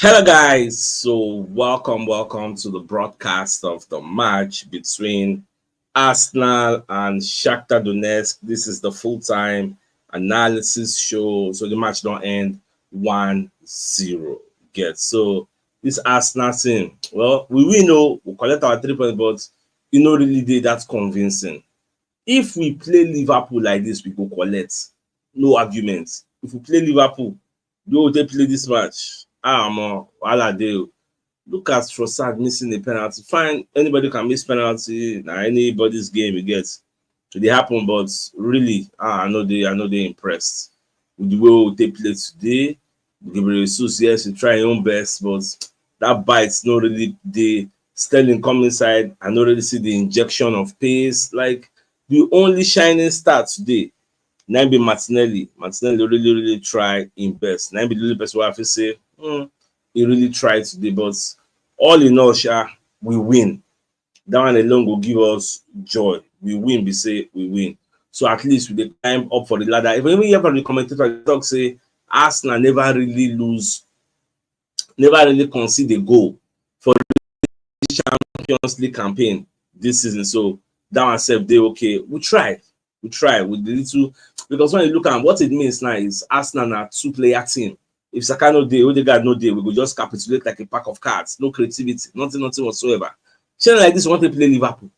Hello, guys. So, welcome to the broadcast of the match between Arsenal and Shakhtar Donetsk. This is the full-time analysis show. So, the match don't end 1-0. Get so this Arsenal team. Well, we will know we collect our 3 points, but really did that convincing. If we play Liverpool like this, we go collect. No argument. If we play Liverpool, the way they play this match, man, wahala dey o. Look at Trossard missing a penalty. Fine, anybody can miss penalty. Na anybody's game you get. It dey happen, but really, I know they impressed with the way they play today. Gabriel Jesus, yes, he try his own best, but that bite no really dey. Sterling come inside. I no really see the injection of pace. Like the only shining star today na be Martinelli. Martinelli really try im best. Na be the only person wey I fit say he really tried today, but all in all, we win. That one alone go give us joy. We win, we say we win. So at least we dey climb up for the ladder. If even hear from the commentator talk say Arsenal never really concede a goal for the Champions League campaign this season. So that one sef dey okay. We try with the little, because when you look at what it means now is Arsenal na two-player team. If Saka no dey, Odegaard no dey, we go just capitulate like a pack of cards. No creativity, nothing whatsoever. Shey like this, we want to play Liverpool.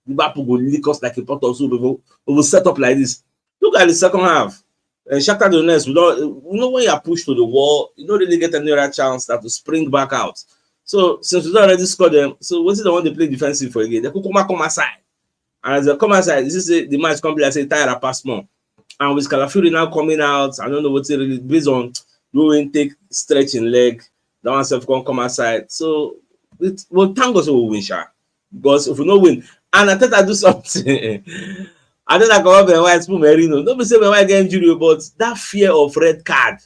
Liverpool go lick us like a pot of soup. We will set up like this. Look at the second half. Shakhtar Donetsk, we know when you are pushed to the wall, you don't really get any other chance that to spring back out. So since we don't already scored them, so what's the one they play defensive for again? They could come aside. And as they come outside, this is the match come be like say tire pass more. And with Calafuri now coming out, I don't know what's really based on doing take stretching leg, that one self come outside. So well, thank God we will win, sha. Because if we no win, and I thought I do something. I thought I come up and white spoon Merino. Don't be say when I get injury, but that fear of red card.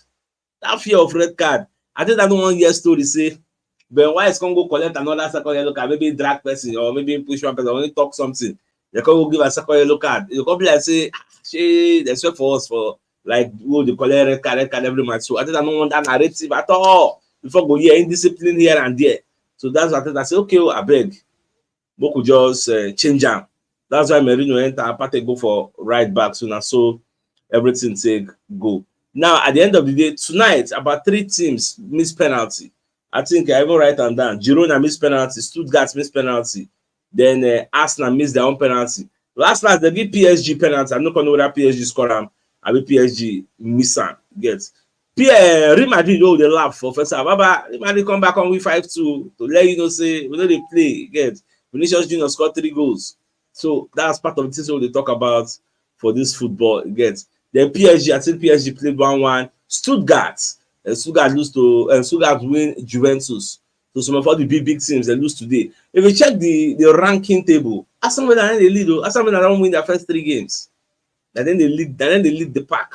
I think I don't want hear story say Ben White can go collect another second yellow card, maybe drag person or maybe push one person or only talk something. They can go give a second yellow card. You come be like say, she they swear for us for like they collect red card every match. So I think I don't want that narrative at all. Before go here indiscipline here and there. So that's what I say. Okay, I beg. Boku just change am. That's why Merino enter. Partey go for right back soon, and so everything take go. Now at the end of the day, tonight about 3 teams miss penalty. I think I even write them down. Girona miss penalty, Stuttgart miss penalty, then Arsenal miss their own penalty. Last night they give PSG penalty. I'm not gonna know whether PSG score am. I mean PSG miss am. Get Real Madrid know they laugh for first half. Baba, Real Madrid come back on we 5-2 to let you know say we know they play. Get Vinicius Junior scored 3 goals. So that's part of the things we talk about for this football. Get then PSG, I think PSG played 1-1. Stuttgart lose to Stuttgart win Juventus. So some of all the big teams they lose today. If you check the ranking table, Arsenal they lead. Arsenal don't win their first 3 games. And then they lead the pack.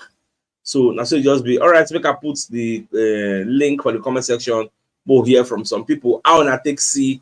So now so it just be all right. Make I put the link for the comment section. We'll hear from some people. I wanna take see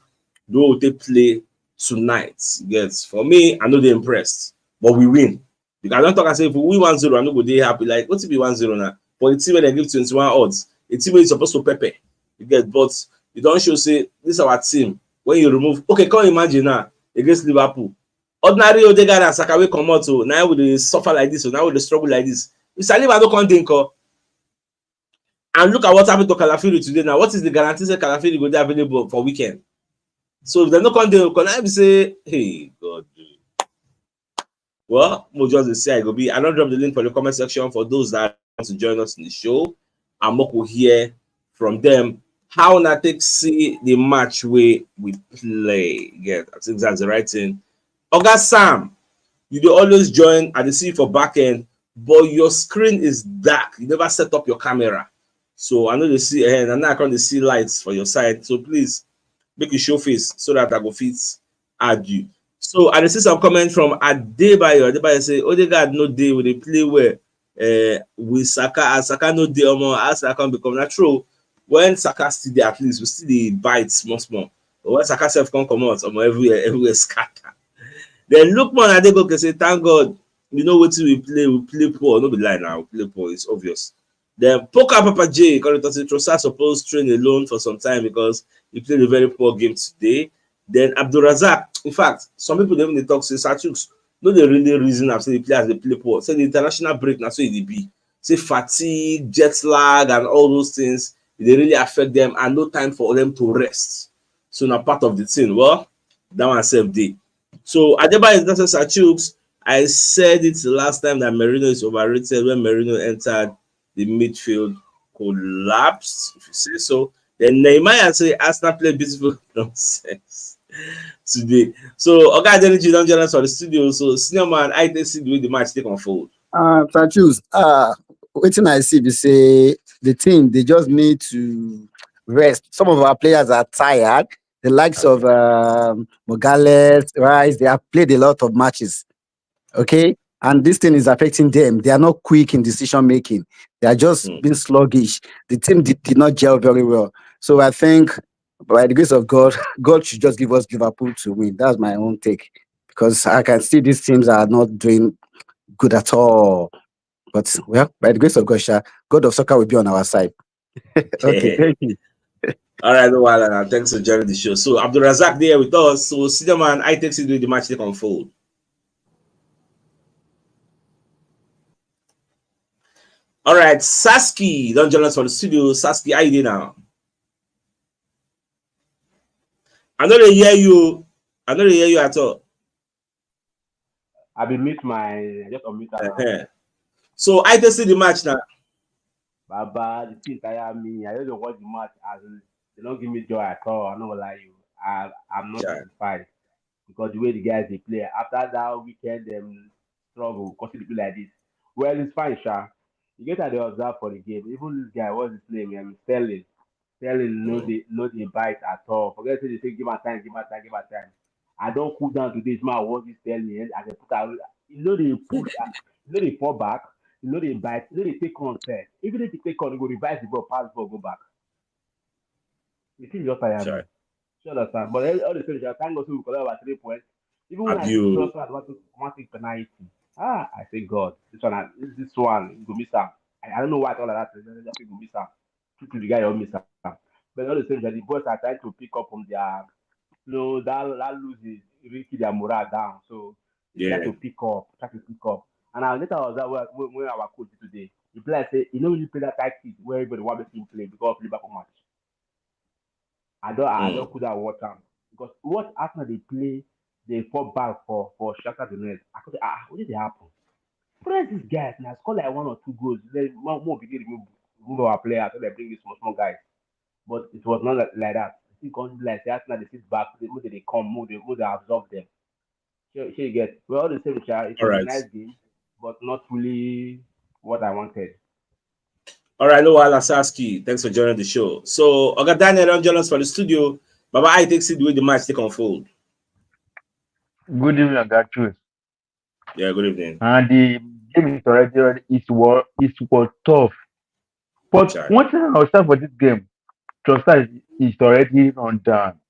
the way they play tonight. Yes, for me, I know they're impressed, but we win. Because I don't talk and say if we win 1-0, I know go they happy. Like what's it be 1-0 now? But the team where they give 21 odds, a team where is supposed to pepper. You get, but you don't show say this is our team. When you remove, okay, can you imagine now against Liverpool? Ordinary Odegaard and Saka will come out, so now would they suffer like this, so now would they struggle like this. If Saliba don't come think, and look at what happened to Calafuri today. Now, what is the guarantee that Calafuri will be available for weekend? So if they don't come think, can I say, hey God, well, we'll just say I go be. I don't drop the link for the comment section for those that want to join us in the show. And we'll hear from them how na take see the match where we play. Yeah, I think that's the right thing. Oga Sam, you dey always join at the see for back end, but your screen is dark. You never set up your camera. So I know they see ahead, and now I can't see lights for your side. So please make you show face so that I go fit add you. So I see some comment from Adebayo. Adebayo say Odegaard no dey when they play well with Saka. As Saka no dey as Saka can become natural. When Saka still there, at least we still the bite small. But when Saka self come out, everywhere scatter. Then Lookman Adego can say, thank God, you know what we play poor. No be lie now, we play poor, it's obvious. Then Poker Papa J, Trossard supposed to train alone for some time because he played a very poor game today. Then Abdulrazak, in fact, some people even they talk say CHUKS, no they really reason after the players they play poor. Say the international break now so it be. Say fatigue, jet lag, and all those things, they really affect them and no time for them to rest. So now part of the thing. Well, that one self day. So Adebayo versus CHUKS, I said it the last time that Merino is overrated when Merino entered the midfield collapsed, if you say so. Then Nehemiah say Arsenal played beautiful nonsense today. So Oga Adeniji don join us for the studio. So senior man, I take see the way the match take unfold. Choose. Waiting I see they say the team they just need to rest. Some of our players are tired. The likes of Mogales, Rice, they have played a lot of matches. Okay. And this thing is affecting them. They are not quick in decision making. They are just being sluggish. The team did not gel very well. So I think by the grace of God, God should just give us Liverpool to win. That's my own take. Because I can see these teams are not doing good at all. But well, by the grace of God, God of soccer will be on our side. Okay, thank you. All right, no while thanks for joining the show. So Abdul Razak there with us. So senior man, I take see the way the match take unfold. All right, Saski, don't join us for the studio. Saski, how you doing now? I know they hear you. I know they hear you at all. I be mute my just unmute. So I just see the match now. Baba, the team tire me. I just watch the match as they don't give me joy at all. I'm not gonna lie you. I'm not satisfied because the way the guys they play after that weekend them struggle constantly like this. Well, it's fine, Sha. You get how they observe for the game. Even this guy, what's his name? Sterling. Sterling no the bite at all. Forget it, they say give her time, give her time, give her time. I don't cool down to this man. What this Sterling and I can put out. You know they push, you know they fall back. You know they bite. You know they take on first. Even if you take on, you go revise the ball, pass the ball, go back. The team just tire me. You understand? But all the same, thank God we collect about 3 points. Even when I see just want to take penalty. I say God, this one, you go miss out. I don't know why I thought like that. Just go miss out. To the guy you miss out. But all the same, the boys are trying to pick up from their, that loses really keep their morale down. So they try to pick up. And I later was that when our coach today, the player say, you know, when you play that tactics where everybody want to play because of Liverpool match. I don't could have watch them because what Arsenal they play, they fall back for Shakhtar Donetsk. I could what did happen? Press these guys now score like 1 or 2 goals. Then more begin to move our players so they bring these small guys. But it was not like that. I think on like Arsenal they sit back, they come, move they absorb them. Sure you get well the same it was a nice game, but not really what I wanted. All right, no Saski. Thanks for joining the show. So Oga Daniel don't join us for the studio. Baba, I take see the way the match take unfold. Good evening, Oga. Yeah, good evening. And the game is already it was tough. But one thing I'll start for this game, Trossard is already on down.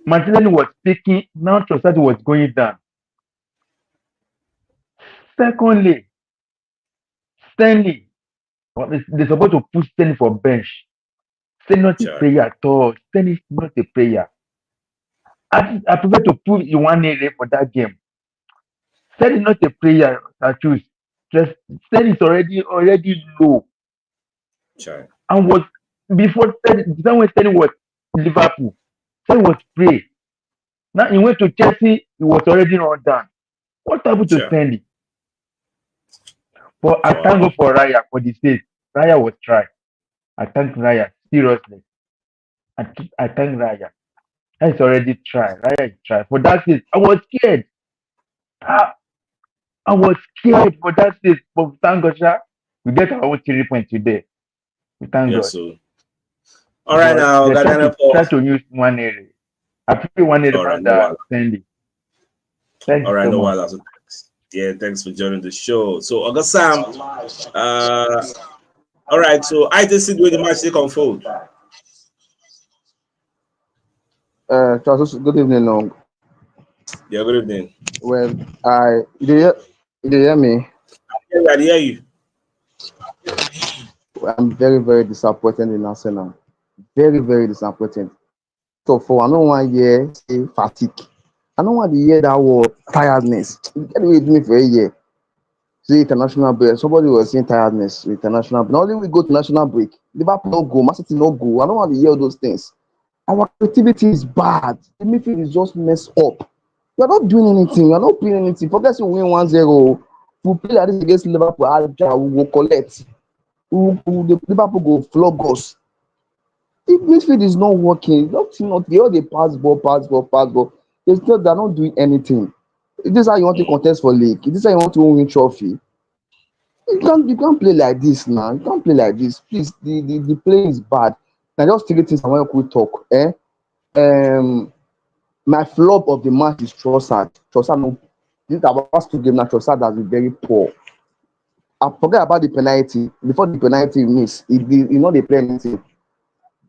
Martinelli was speaking, now Trossard was going down. Secondly, Stanley, they're supposed to put Stanley for bench. Stanley not a player at all. Stanley is not a player. I prefer to put in one area for that game. Stanley not a player I choose. Stanley is already low. And was before when Stanley was Liverpool, Stanley was play. Now he went to Chelsea, he was already run down. What happened to Stanley? But I thank God for Raya for the save. Raya was try. I thank Raya seriously. I thank Raya. It's already try. Raya is try. For that save, I was scared. I was scared for that save. But thank God, we get our own 3 points today. We thank God. So. All right, now try to use one area. I feel one area from the Sandy. All right, no while. Yeah, thanks for joining the show. So, August Sam, all right, so I just see the way the match take unfold. Good evening, Long. Yeah, good evening. Well, did you hear me? I hear you. I'm very, very disappointed in Arsenal. Very, very disappointed. So for I don't want to hear say fatigue. I don't want to hear that word tiredness. You get away with me for a year. Say international break. Somebody was saying tiredness with international break. Not only we go to national break, Liverpool no go, Man City no go. I don't want to hear all those things. Our creativity is bad. The midfield is just messed up. We are not doing anything. We are not playing anything. Forget to win 1-0. We play like this against Liverpool. We will collect. The Liverpool go flog us. If midfield is not working, not they all they pass ball, pass ball, pass ball. They're not doing anything. Is this how you want to contest for league? Is this how you want to win trophy? You can't play like this now. You can't play like this. Please, the play is bad. Now just three things I want to talk. My flop of the match is Trossard. Trossard no, this is our last two games now. Trossard has been very poor. I forget about the penalty. Before the penalty miss, he not dey play anything.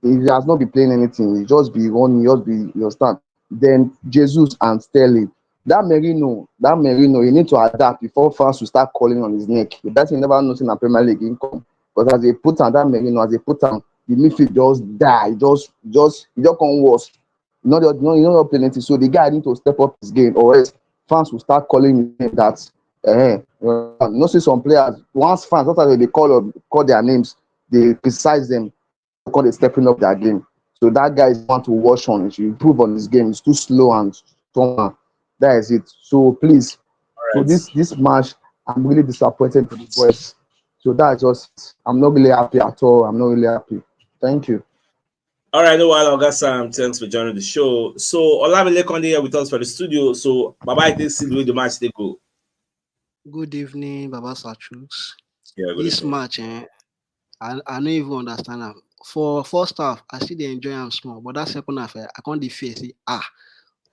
He has not been playing anything. He just be running, just be you understand. Then Jesus and Sterling. That Merino, he need to adapt before fans will start calling on his neck. The best thing never noticing in Premier League income. Because as they put on that Merino, as they put on the midfield just die, it just come worse. You not playing anything. So the guy need to step up his game, or else fans will start calling him that. See some players once fans after they call their names, they criticize them because they're stepping up their game. So that guy is want to watch on. He should improve on his game. It's too slow and strong. That is it. So please, All so right. this match, I'm really disappointed with the boys. So that's just I'm not really happy at all. I'm not really happy. Thank you. All right, no while August Sam, thanks for joining the show. So Olamide Konde here with us for the studio. So bye take see the way the match they go. Good evening, Baba CHUKS. Yeah, good This evening. match, I don't even understand am. For first half, I still dey enjoy am small, but that second half, I can't dey fear say,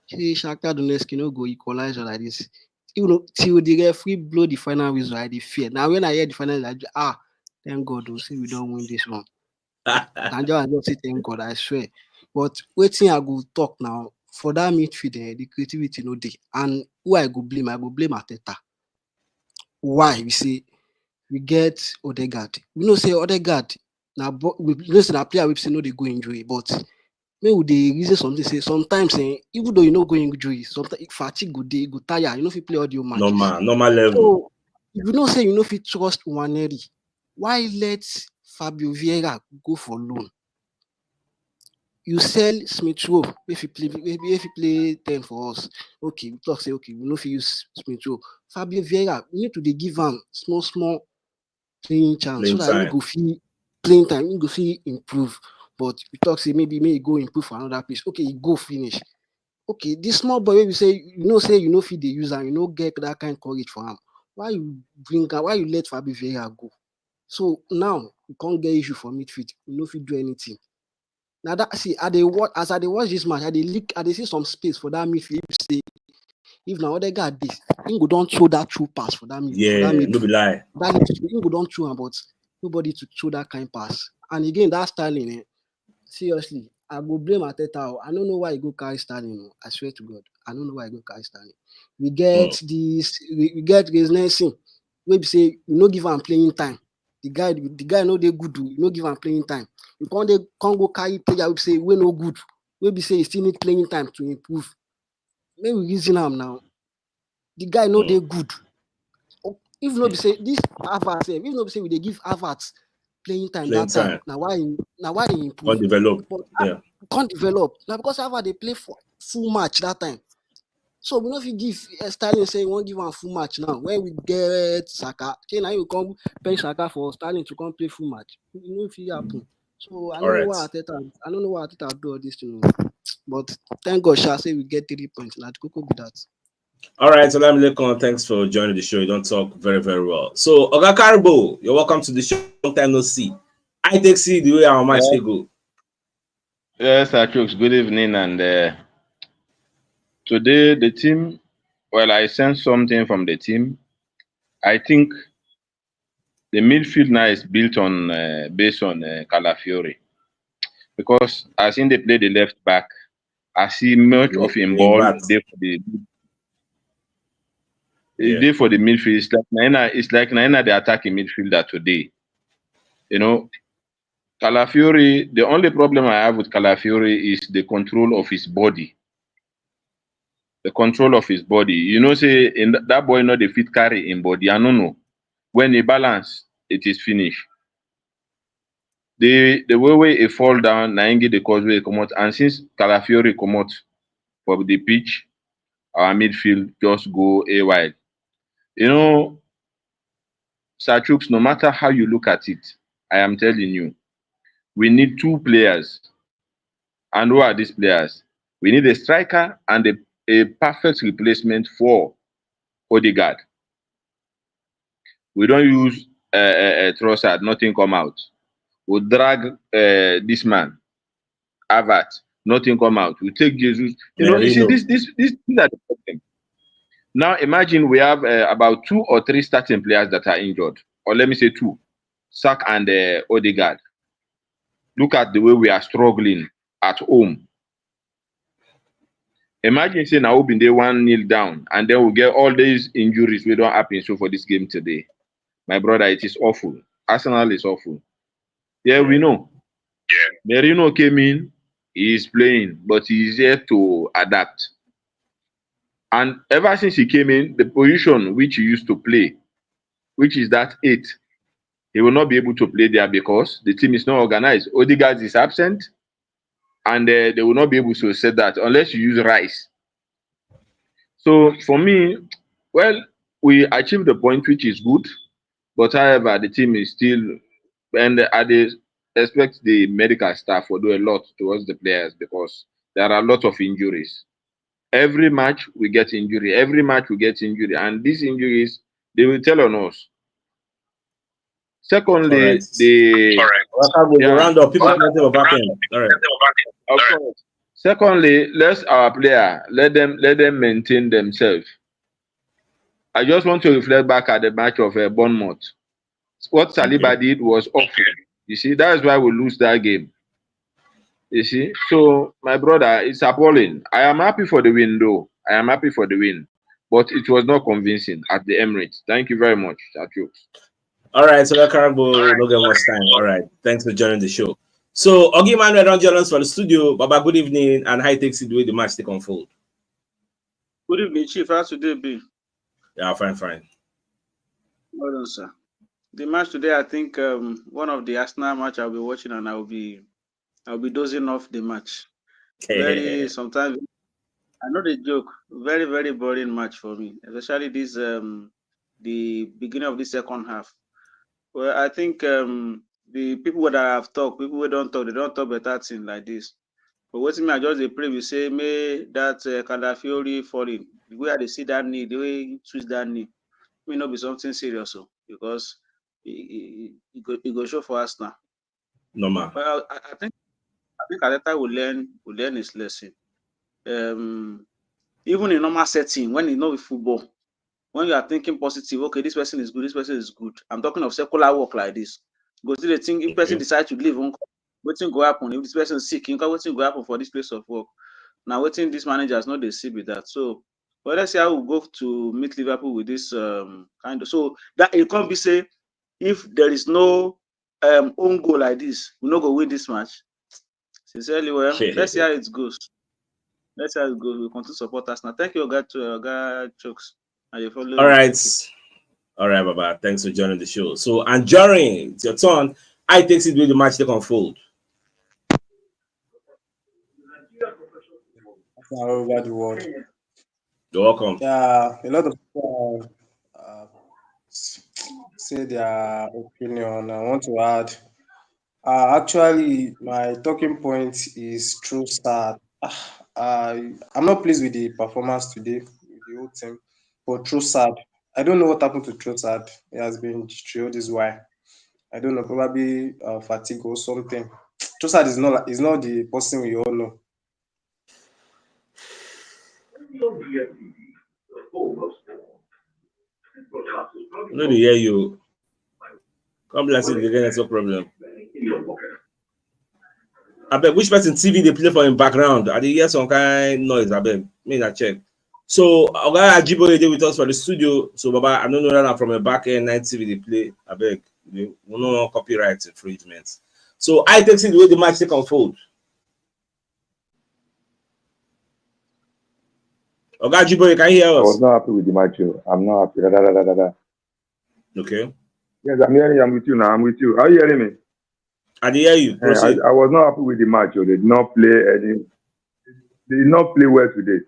see Shakhtar Donetsk no go equalize like this. Even though till the referee blow the final whistle, I dey fear. Now when I hear the final, thank God, say we don't win this one. Nigeria I just say thank God, I swear. But wetin I go talk now for that midfield, the creativity no dey, and who I go blame Arteta. Why? We say we get Odegaard. We know say Odegaard we know say na player we say no dey go injury, but make we dey reason something say sometimes even though you no go injury, sometimes fatigue go dey, you go tire, you no fit play all your matches. Normal level. So if you know say you no fit trust Nwaneri, why let Fabio Vieira go for loan? You sell Smith Rowe if he play 10 for us. Okay, we talk say okay, we no fit use Smith Rowe. Fabio Vieira, we need to dey give am small playing chance so that he go fit playing time, he go fit improve. But we talk say maybe he go improve for another place. Okay, he go finish. Okay, this small boy wey be say you no fit dey use am, you no get that kind courage for am. Why you let Fabio Vieira go? So now we can't get issue for midfield. We no fit do anything. Now that see, I dey watch this match, I dey see some space for that midfield. If now Odegaard this, he go don throw that true pass for that midfield. Yeah, no be lie. That midfield, he go don throw am, but nobody to throw that kind pass. And again, that Sterling, seriously, I go blame Arteta. I don't know why he go carry Sterling. I swear to God, I don't know why he go carry Sterling. We get we get Reece Nelson. We say you no give am playing time. The guy no dey good. You no give am playing time. You can't go carry player we say we no good. We be say he still need playing time to improve. Maybe we reason am now. The guy no dey good. If no be say this Havertz, if no be say we dey give Havertz playing time that time. Now why he improve? Can't develop. But can't develop. Now because Havertz they play for full match that time. So we know if you give Sterling say you won't give him a full match now. When we get Saka, now you come pay Saka for Sterling to come play full match. You know if it happen. So I don't know why Arteta do all this thing. But thank God, Sha say we get 3 points. Now Coco be that. All right, so let me look on. Thanks for joining the show. You don't talk very, very well. So Oga Carbo, you're welcome to the show. Long time no see. I take see the way our match they go. Yes, CHUKS, good evening. And today the team, well, I sense something from the team. I think the midfield now is built on based on Calafiori, because I seen they play the left back. I see much of him ball there for the midfield. It's like Naina the attacking midfielder today. You know, Calafiori, the only problem I have with Calafiori is the control of his body. The control of his body. You know, say in that boy not the fit carry in body. I don't know. When he balance, it is finished. The way he fall down, Naingi the causeway come out, and since Calafiori come out for the pitch, our midfield just go AY. You know, CHUKS, no matter how you look at it, I am telling you, we need two players. And who are these players? We need a striker and a perfect replacement for Odegaard. We don't use Trossard, nothing come out. We drag this man, Havertz, nothing come out. We take Jesus. You know, you see, these are the problem. Now imagine we have about 2 or 3 starting players that are injured, or let me say 2, Sak and Odegaard. Look at the way we are struggling at home. Imagine saying now been day 1-0 down, and then we get all these injuries we don't happen so for this game today. My brother, it is awful. Arsenal is awful. Yeah, we know. Yeah. Merino came in, he is playing, but he is here to adapt. And ever since he came in, the position which he used to play, which is that 8, he will not be able to play there because the team is not organized. Odegaard is absent, and they will not be able to set that unless you use Rice. So for me, well, we achieved the point, which is good, but however, the team is still, and I expect the medical staff will do a lot towards the players because there are a lot of injuries. Every match we get injury, every match we get injury, and these injuries, they will tell on us. Secondly, right. We'll round up. People can tell back end. All right. Of course. Secondly, let them maintain themselves. I just want to reflect back at the match of Bournemouth. What Saliba did was awful. You see, that is why we lose that game. You see, so my brother, it's appalling. I am happy for the win, though. I am happy for the win, but it was not convincing at the Emirates. Thank you very much, CHUKS. All right, so that Carbo don't get much time. All right, thanks for joining the show. So, Ogi Manuel don't join us for the studio. Baba, good evening, and how it takes it the way the match take unfold. Good evening, Chief. How's today been? Yeah, fine. Well done, sir. The match today, I think one of the Arsenal match I'll be watching, and I'll be dozing off the match. Sometimes I know the joke. Very, very boring match for me, especially this the beginning of the second half. Well, I think the people that have talked, people who don't talk, they don't talk better thing like this. But what me I just a pray we say, may that Calafiori falling, the way they see that knee, the way he twist that knee, may not be something serious, so because it go show for us now. Normal. Well, I think Arteta will learn his lesson. Even in normal setting, when you know with football, when you are thinking positive, okay, this person is good, this person is good. I'm talking of secular work like this. Go to the thing, if person decides to leave, waiting go happen. If this person is sick, waiting go happen for this place of work. Now, waiting these managers know they see with that. So, well, let's see how we go to meet Liverpool with this kind of. So that it can't be say if there is no own goal like this, we're not gonna win this match. Sincerely, well, let's see how it goes. Let's see how it goes. We'll continue to support us now. Thank you, God Chokes. All right. All right, Baba. Thanks for joining the show. So, and during it's your turn, I takes it with the match take unfold. All over the world. You're welcome. Yeah, a lot of people say their opinion. I want to add. Actually, my talking point is Trossard. I'm not pleased with the performance today with the whole team. For Trossard, I don't know what happened to Trossard. He has been destroyed. This why. I don't know, probably fatigue or something. Trossard is not the person we all know. No, they hear you. Come bless it again, that's no problem. I bet which person TV they play for in background? I did hear some kind noise. I bet me not check. So Oga Ajiboye dey with us for the studio. So Baba, I don't know that I'm from a back end night TV they play. I beg. We no want copyright infringement. So I take the way the match take unfold. Oga Jibo, you can hear us. I was not happy with the match. I'm not happy. Okay. Yes, I'm hearing you. I'm with you now. I'm with you. Are you hearing me? I hear you. I was not happy with the match. They did not play any. They did not play well today,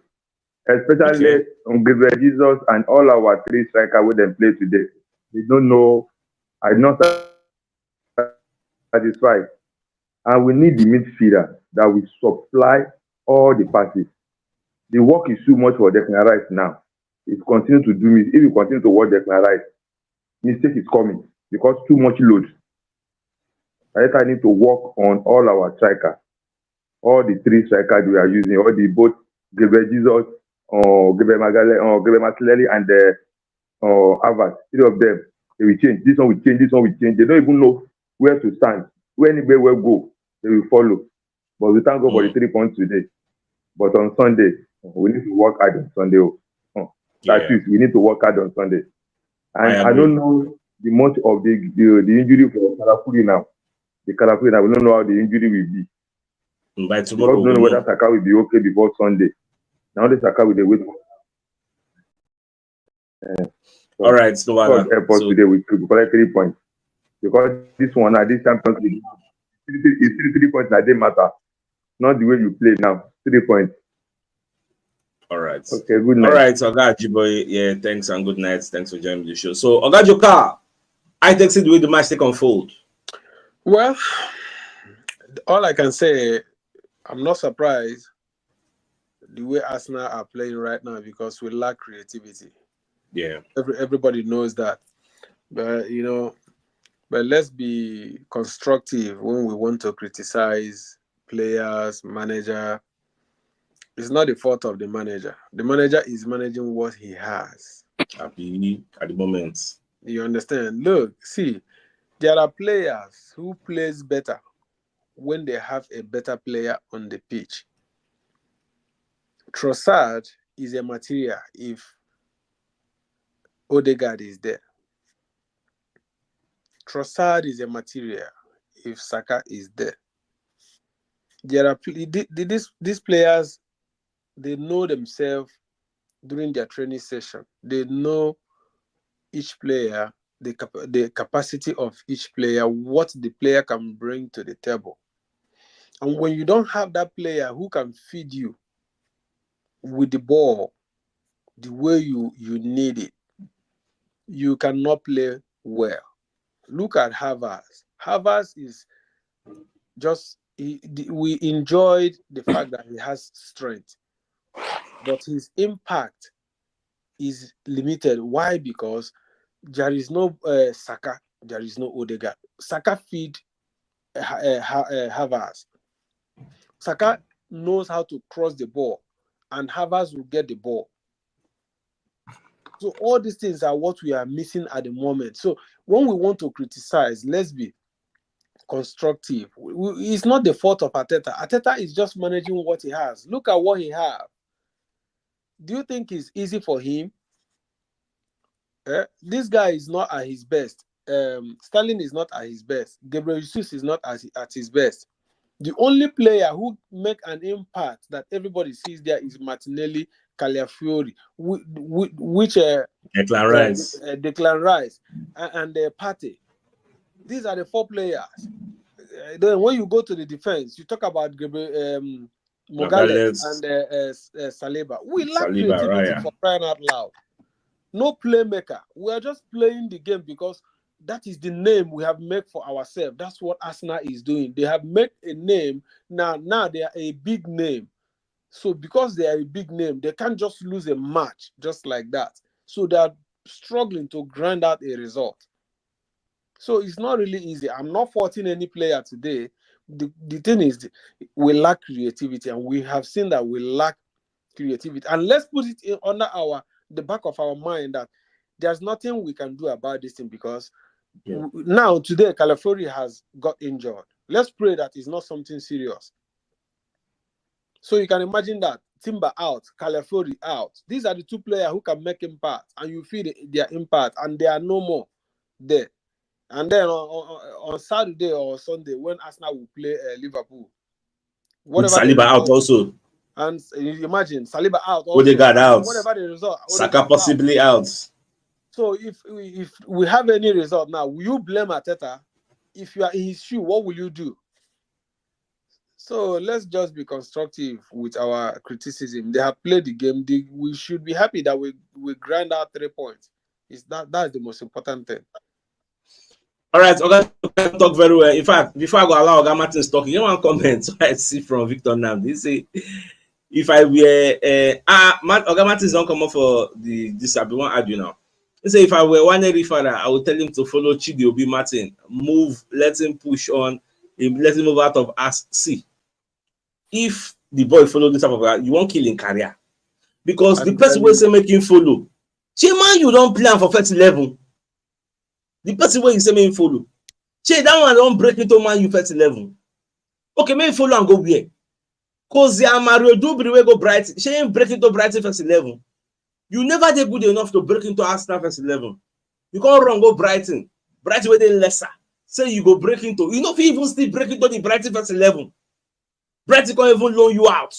especially on Gabriel Jesus and all our three strikers with them play today. They don't know. I'm not satisfied, and we need the midfielder that will supply all the passes. The work is too much for Declan Rice now. If you continue to work Declan Rice, mistake is coming because too much load. I need to work on all our strikers, all the three strikers we are using, all the both Gabriel Jesus, Gabriel Martinelli, and Havertz. Three of them, they will change. This one will change. This one will change. They don't even know where to stand. Where anybody will go, they will follow. But we thank God for the 3 points today. But on Sunday, we need to work hard on Sunday. That's it. We need to work hard on Sunday. And I don't know the much of the injury for Kalafuri now. The Kalafuri now, we don't know how the injury will be. By tomorrow, we don't know whether Saka will be okay before Sunday. Now the Saka will wait. All right, so God help us today. We collect 3 points because this one now, this Champions League, it's 3 points that they matter. Not the way you play now. 3 points. All right. Okay, good night. All right, Oga Jiboy. Yeah, thanks and good night. Thanks for joining the show. So, Oga Joka, I take the way the match take unfold. Well, all I can say, I'm not surprised the way Arsenal are playing right now because we lack creativity. Yeah. Everybody knows that. But, but let's be constructive when we want to criticize players, manager. It's not the fault of the manager. The manager is managing what he has. At the moment. You understand? Look, see, there are players who plays better when they have a better player on the pitch. Trossard is a material if Odegaard is there. Trossard is a material if Saka is there. There are these players, they know themselves during their training session. They know each player, the capacity of each player, what the player can bring to the table. And when you don't have that player who can feed you with the ball the way you need it, you cannot play well. Look at Havertz. Havertz is just, we enjoyed the fact that he has strength, but his impact is limited. Why? Because there is no Saka, there is no Odegaard. Saka feed Havertz. Saka knows how to cross the ball, and Havertz will get the ball. So all these things are what we are missing at the moment. So when we want to criticize, let's be constructive. It's not the fault of Arteta. Arteta is just managing what he has. Look at what he has. Do you think it's easy for him? This guy is not at his best. Sterling is not at his best. Gabriel Jesus is not at his best. The only player who make an impact that everybody sees there is Martinelli, Calafiori, which Declan Rice, and Partey. These are the 4 players. Then when you go to the defense, you talk about Morales and Saliba. We lack creativity for crying out loud. No playmaker. We are just playing the game because that is the name we have made for ourselves. That's what Arsenal is doing. They have made a name. Now they are a big name. So because they are a big name, they can't just lose a match just like that. So they are struggling to grind out a result. So it's not really easy. I'm not faulting any player today. The thing is, we lack creativity, and we have seen that we lack creativity. And let's put it under the back of our mind that there's nothing we can do about this thing because now today Calafiori has got injured. Let's pray that it's not something serious. So you can imagine that Timber out, Calafiori out. These are the 2 players who can make impact, and you feel their impact, and they are no more there. And then on Saturday or Sunday, when Arsenal will play Liverpool, with Saliba out also. And you imagine Saliba out also. Odegaard out. Whatever the result, Saka possibly out. So if we have any result now, will you blame Arteta? If you are in his shoe, what will you do? So let's just be constructive with our criticism. They have played the game. We should be happy that we grind out 3 points. That's the most important thing. All right, Oga talk very well. In fact, before I go allow Oga Martins talking, you want comment I see from Victor Nam. They say if I were Oga Martins don't come up for this I be one argue now. He say if I were one father, I would tell him to follow Chidi Obi Martin, let him push on, let him move out of us. See, if the boy follow this type of guy, you won't kill in career. Because the person will say make him follow. Man, you don't plan for first 11. The person where you say make him follow. That one don't break into Man U first 11. Okay, make him follow and go where? Because Mario Dubry will go Brighton. She ain't break into Brighton first 11. You never did good enough to break into Arsenal first 11. You can't run go Brighton. Brighton with a lesser. Say you go break into. You know if you even still break into the Brighton first 11. Brighton can't even loan you out.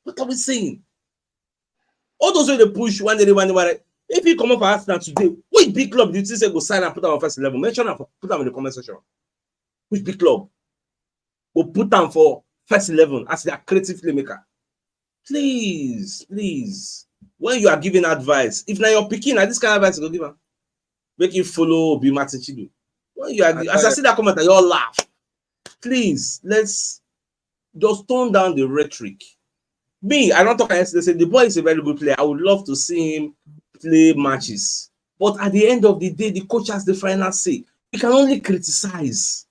What are we saying? All those way they push one day. If you come up for Arsenal today, which big club do you think say go sign and put them on first 11? Mention them, put them in the comment section. Which big club will put them for first 11 as their creative playmaker? Please. When you are giving advice, if now you're picking at this kind of advice, you go give them. Make you follow Obi Martin Chidu. When you are, as I see that comment, you all laugh. Please, let's just tone down the rhetoric. Me, I don't talk yesterday. Say the boy is a very good player. I would love to see him play matches. But at the end of the day, the coach has the final say. You can only criticize.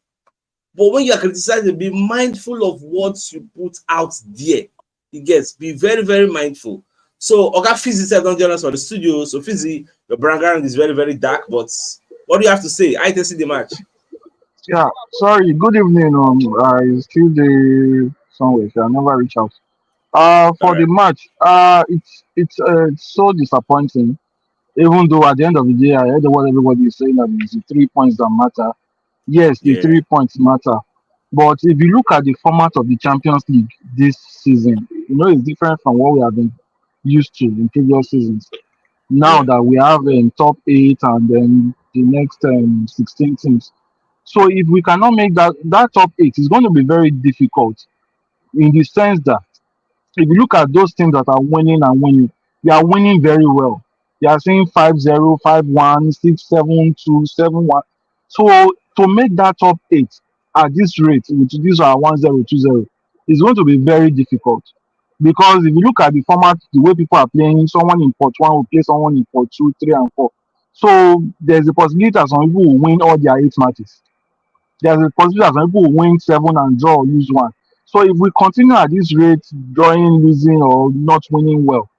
But when you are criticizing, be mindful of what you put out there. It gets, be very, very mindful. So, Oga Fizzy said, don't join us for the studio. So, Fizzy, your background is very, very dark. But what do you have to say? I can see the match. Yeah, sorry. Good evening. I still there somewhere. So I never reach out. For the match, it's so disappointing. Even though at the end of the day, I heard what everybody is saying that it's the 3 points that matter. Yes, the 3 points matter. But if you look at the format of the Champions League this season, it's different from what we have been used to in previous seasons. Now that we have top 8 and then the next 16 teams. So if we cannot make that top 8, it's going to be very difficult in the sense that if you look at those teams that are winning and winning, they are winning very well. They are saying 5-0, 5-1, 6-7, 2, 7-1. So to make that top 8 at this rate, which these are 1-0, 2-0, is going to be very difficult. Because if you look at the format, the way people are playing, someone in pot 1 will play someone in pot 2, 3, and 4. So there's a possibility that some people will win all their 8 matches. There's a possibility that some people will win 7 and draw or lose 1. So if we continue at this rate, drawing, losing, or not winning well,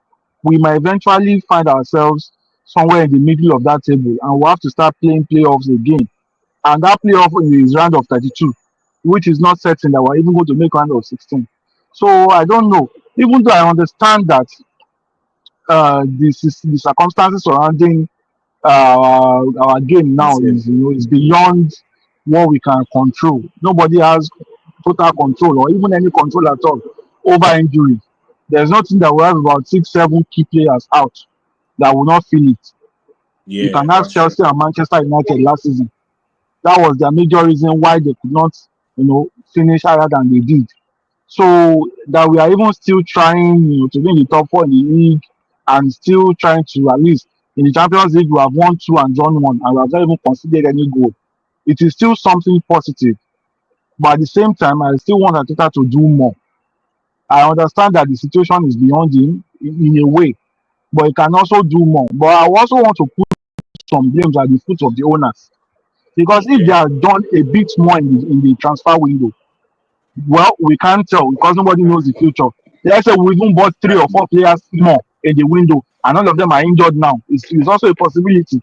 we might eventually find ourselves somewhere in the middle of that table, and we'll have to start playing playoffs again. And that playoff is round of 32, which is not certain that we're even going to make round of 16. So I don't know. Even though I understand that the circumstances surrounding our game now is beyond what we can control. Nobody has total control or even any control at all over injury. There's nothing that we have about 6-7 key players out that will not feel it. You can ask Chelsea and Manchester United last season. That was their major reason why they could not, finish higher than they did. So that we are even still trying, to be in the top 4 in the league and still trying to, at least in the Champions League, we have won 2 and drawn 1, and we have not even considered any goal. It is still something positive. But at the same time, I still want Arteta to do more. I understand that the situation is beyond him in a way, but he can also do more. But I also want to put some blames at the foot of the owners. Because if they have done a bit more in the transfer window, well, we can't tell because nobody knows the future. Let's say we even bought 3 or 4 players more in the window, and all of them are injured now. It's also a possibility.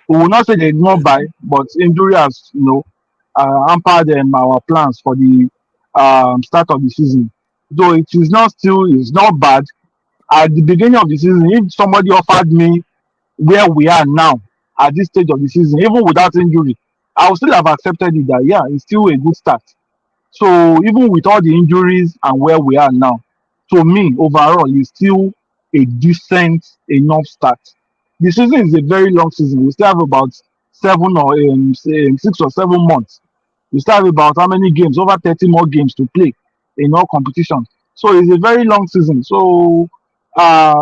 We will not say they did not buy, but injury has, hampered our plans for the start of the season. Though it's not bad. At the beginning of the season, if somebody offered me where we are now at this stage of the season, even without injury, I would still have accepted it that yeah, it's still a good start. So even with all the injuries and where we are now, to me overall, it's still a decent enough start. The season is a very long season. We still have about 6 or 7 months. We still have about how many games? Over 30 more games to play in all competitions. So it's a very long season. So all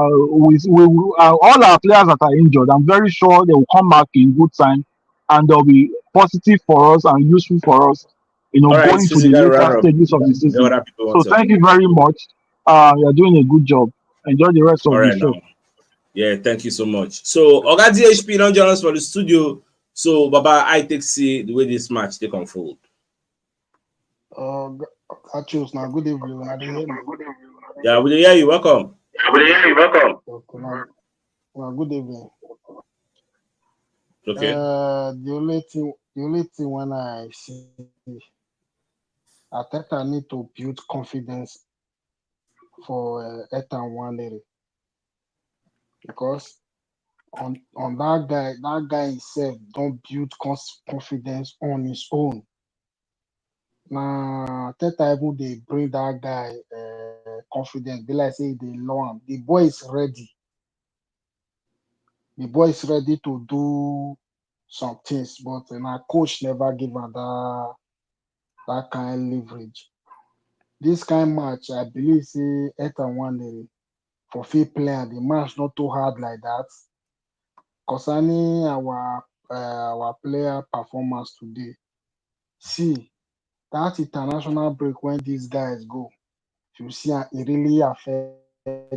our players that are injured, I'm very sure they will come back in good time and they'll be positive for us and useful for us, All right, going to the Susie, got to later round up. stages of the The season. other people So want to. thank you very much. You're doing a good job. Enjoy the rest of All the right, show. now. Yeah, thank you so much. So, Oga DHP don't join us for the studio. So, Baba, I take see the way this match take unfold. I choose now. Good evening. Yeah, we hear you. Welcome. Okay, now, good evening. Okay. The only thing when I see, Ateta need to build confidence for Ethan Wanderers, because on that guy himself don't build confidence on his own. Now Ateta even they bring that guy confidence. They like say they know him. The boy is ready. The boy is ready to do some things, but our coach never give him that kind of leverage. This kind of match, I believe, say Ethan one for fit player, the match not too hard like that. Concerning our player performance today, see that international break when these guys go, you see it really affect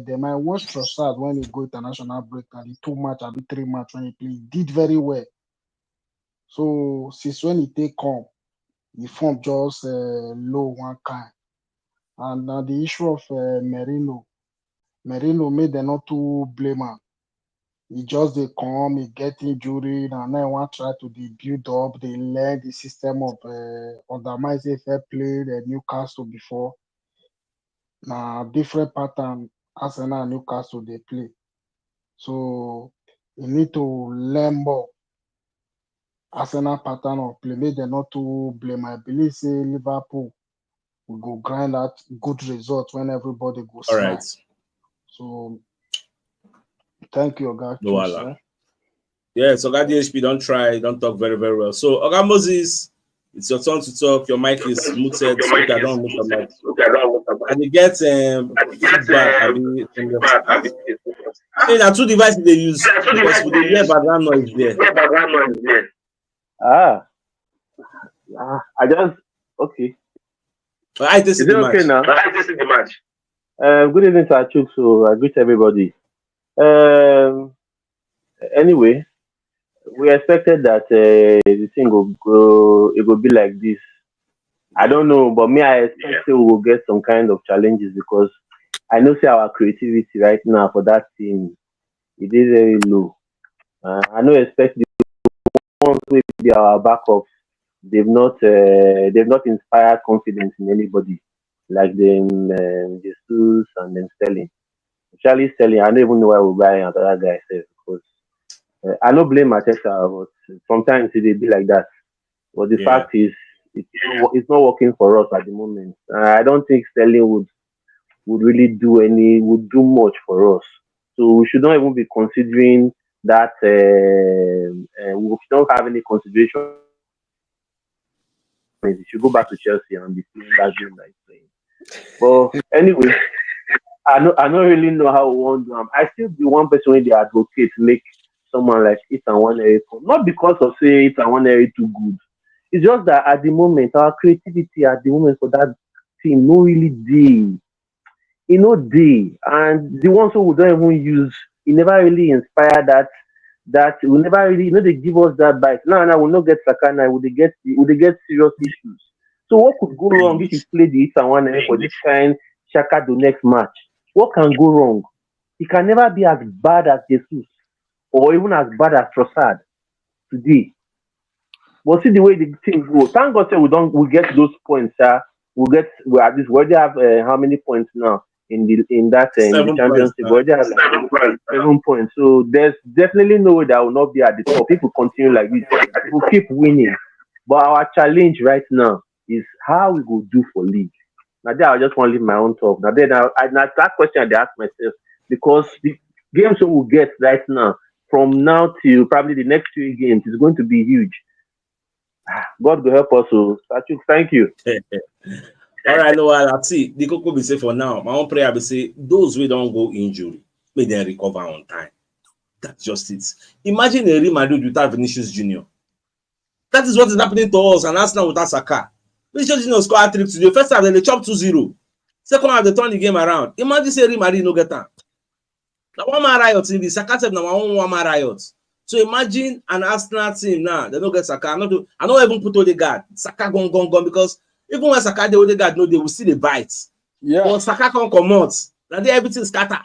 them. I watched Trossard when he go international break and the 2 match and the 3 match when he play, he did very well. So since when he take come, the form just low one kind. And now the issue of Merino made them not to blame him. He just they come, he get injury, and then want try to dey build up, they learn the system of undermine fair play the Newcastle before. Now different pattern Arsenal and Newcastle they play. So you need to learn more Arsenal pattern of play. Make them not to blame. I believe say Liverpool will go grind out good results when everybody go All smile. right. So thank you, Oga. No Allah. Yeah, so Oga DHP don't talk very, very well. So Oga Moses, it's your turn to talk. Your mic is muted. Speak, I don't mute your mic. And you get feedback. Hey, now 2 devices they use because we hear background noise there. I just okay. I just Is it okay now? Good evening to our CHUKS. So I greet everybody. Anyway, we expected that the thing will go. It will be like this. I don't know, but me, I expect we will get some kind of challenges because I know say our creativity right now for that team it is very low. I know expect the ones will be our backups. They've not inspired confidence in anybody like them Jesus and then Sterling. Charlie Sterling, I don't even know why we buy another guy because I don't blame Arteta, but sometimes it will be like that. But the fact is, it's not working for us at the moment. I don't think Sterling would really would do much for us. So we should not even be considering that. We don't have any consideration. He should go back to Chelsea and be playing that game that he's playing. But anyway, I don't really know how we want to. I still be one person when they advocate make someone like Ethan Wanderers come. Not because of say Ethan Wanderers too good. It's just that at the moment our creativity at the moment for that team no really dey. E no dey, and the ones who we don't even use, e never really inspire that we never really they give us that bite. Now we not get Sakana, we dey get serious issues. So what could go wrong if you play the Ethan Wanderers for this kind Shakhtar Donetsk match? What can go wrong? He can never be as bad as Jesus or even as bad as Trossard today. But see the way the team go. Thank God say we get those points, we at least we already have how many points now in the championship. We already have like 7 points. So there's definitely no way that will not be at the top if we continue like this. If we keep winning. But our challenge right now is how we go do for league. Now there I just want to leave my own talk. Now then that question I ask myself because the games we will get right now from now till probably the next 3 games is going to be huge. God will help us. So thank you. All right, no, I'll see. The Coco be say for now. My own prayer be say those we don't go injury, may they recover on time. That's just it. Imagine a Real Madrid without Vinicius Junior. That is what is happening to us, and Arsenal without Saka. Vinicius Junior score hat trick today. First half, they chop 2-0. Second half, they turn the game around. Imagine say Real Madrid no get am. Now one man riot in the Saka team. Now one man riot. So imagine an Arsenal team now. They don't get Saka. I don't even put Odegaard. Saka gone because even when Saka the Odegaard no, they will see the bite. Yeah. But Saka can't come out. Now they everything scatter.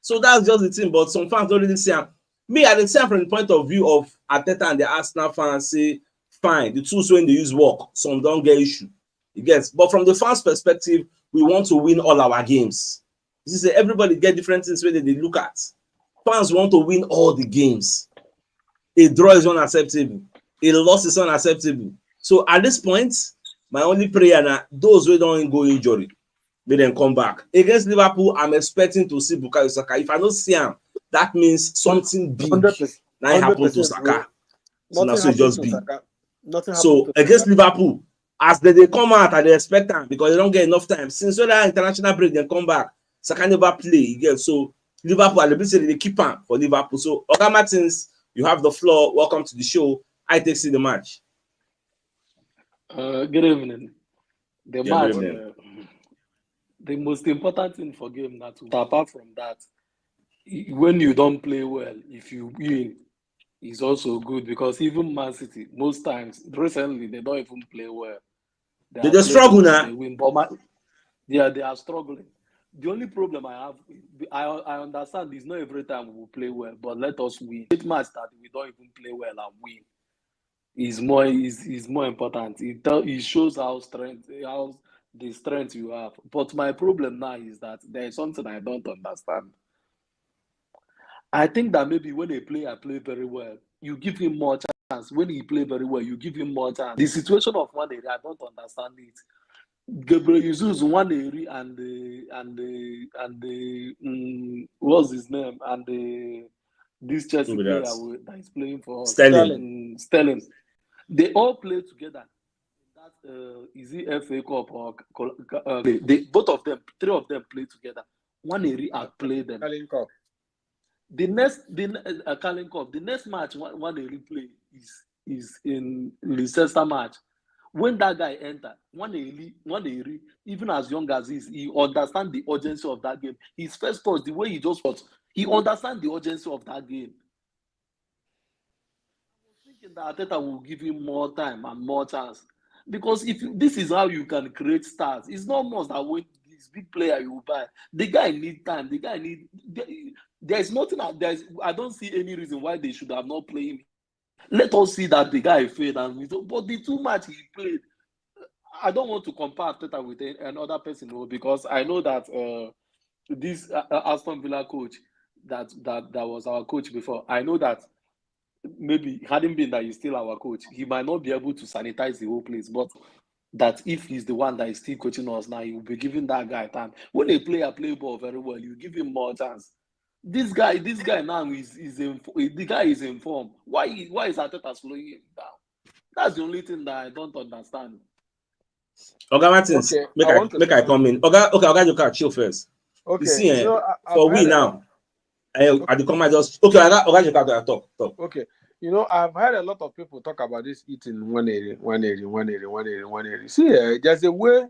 So that's just the thing. But some fans don't really see him. Me, I didn't see him from the point of view of Arteta and the Arsenal fans say, fine, the tools when they use work, some don't get issue. You get. But from the fans' perspective, we want to win all our games. This is everybody get different things where they look at. Fans want to win all the games. A draw is unacceptable. A loss is unacceptable. So at this point, my only prayer now, those who don't go injury, may then come back. Against Liverpool, I'm expecting to see Bukayo Saka. If I don't see him, that means something big 100%, now happened to Saka. So now so it Nothing just happened be. to Saka. Nothing happened So to against Saka. Liverpool, as they come out, and they expect them because they don't get enough time. Since when that international break, they come back. Saka never play again. So Liverpool, at the bit they keep on for Liverpool. So Oga Martins, you have the floor. Welcome to the show. I take see the match. Good evening. The Yeah, match, good evening. the most important thing for game that apart from that, when you don't play well, if you win, is also good because even Man City, most times recently they don't even play well. They They are just playing struggle well, now. they win, but they are struggling. The only problem I have, I understand it's not every time we will play well, but let us win. Each match that we don't even play well and win is more important. It shows how the strength you have. But my problem now is that there is something I don't understand. I think that maybe when a player play very well, you give him more chance. When he play very well, you give him more chance. The situation of one area, I don't understand it. Gabriel Jesus, one area, and what's his name, and this Chelsea player that is playing for us, Sterling. They all play together. That is it FA Cup or both of them, 3 of them play together. One area play them. The next Carling Cup, the next match one they replay is in Leicester match. When that guy enter, one they even as young as he understand the urgency of that game. His first touch, the way he just fought, he understand the urgency of that game. I was thinking that Arteta will give him more time and more chance because this is how you can create stars. It's not must that when this big player you buy, the guy need time. The guy need. There's nothing. I don't see any reason why they should have not played him. Let us see that the guy failed, but the 2 matches he played, I don't want to compare Arteta with another person, because I know that this Aston Villa coach that was our coach before. I know that maybe hadn't been that he's still our coach, he might not be able to sanitize the whole place, but that if he's the one that is still coaching us now, he will be giving that guy time. When a player play ball very well, you give him more chance. This guy now the guy is informed. Why is Arteta slowing him down? That's the only thing that I don't understand. Oga Martins, make I come in. Oga, you can chill first. Okay, you see, for we now, at the comment just Oga, you can talk. Okay, I've heard a lot of people talk about this eating 180. See, there's a way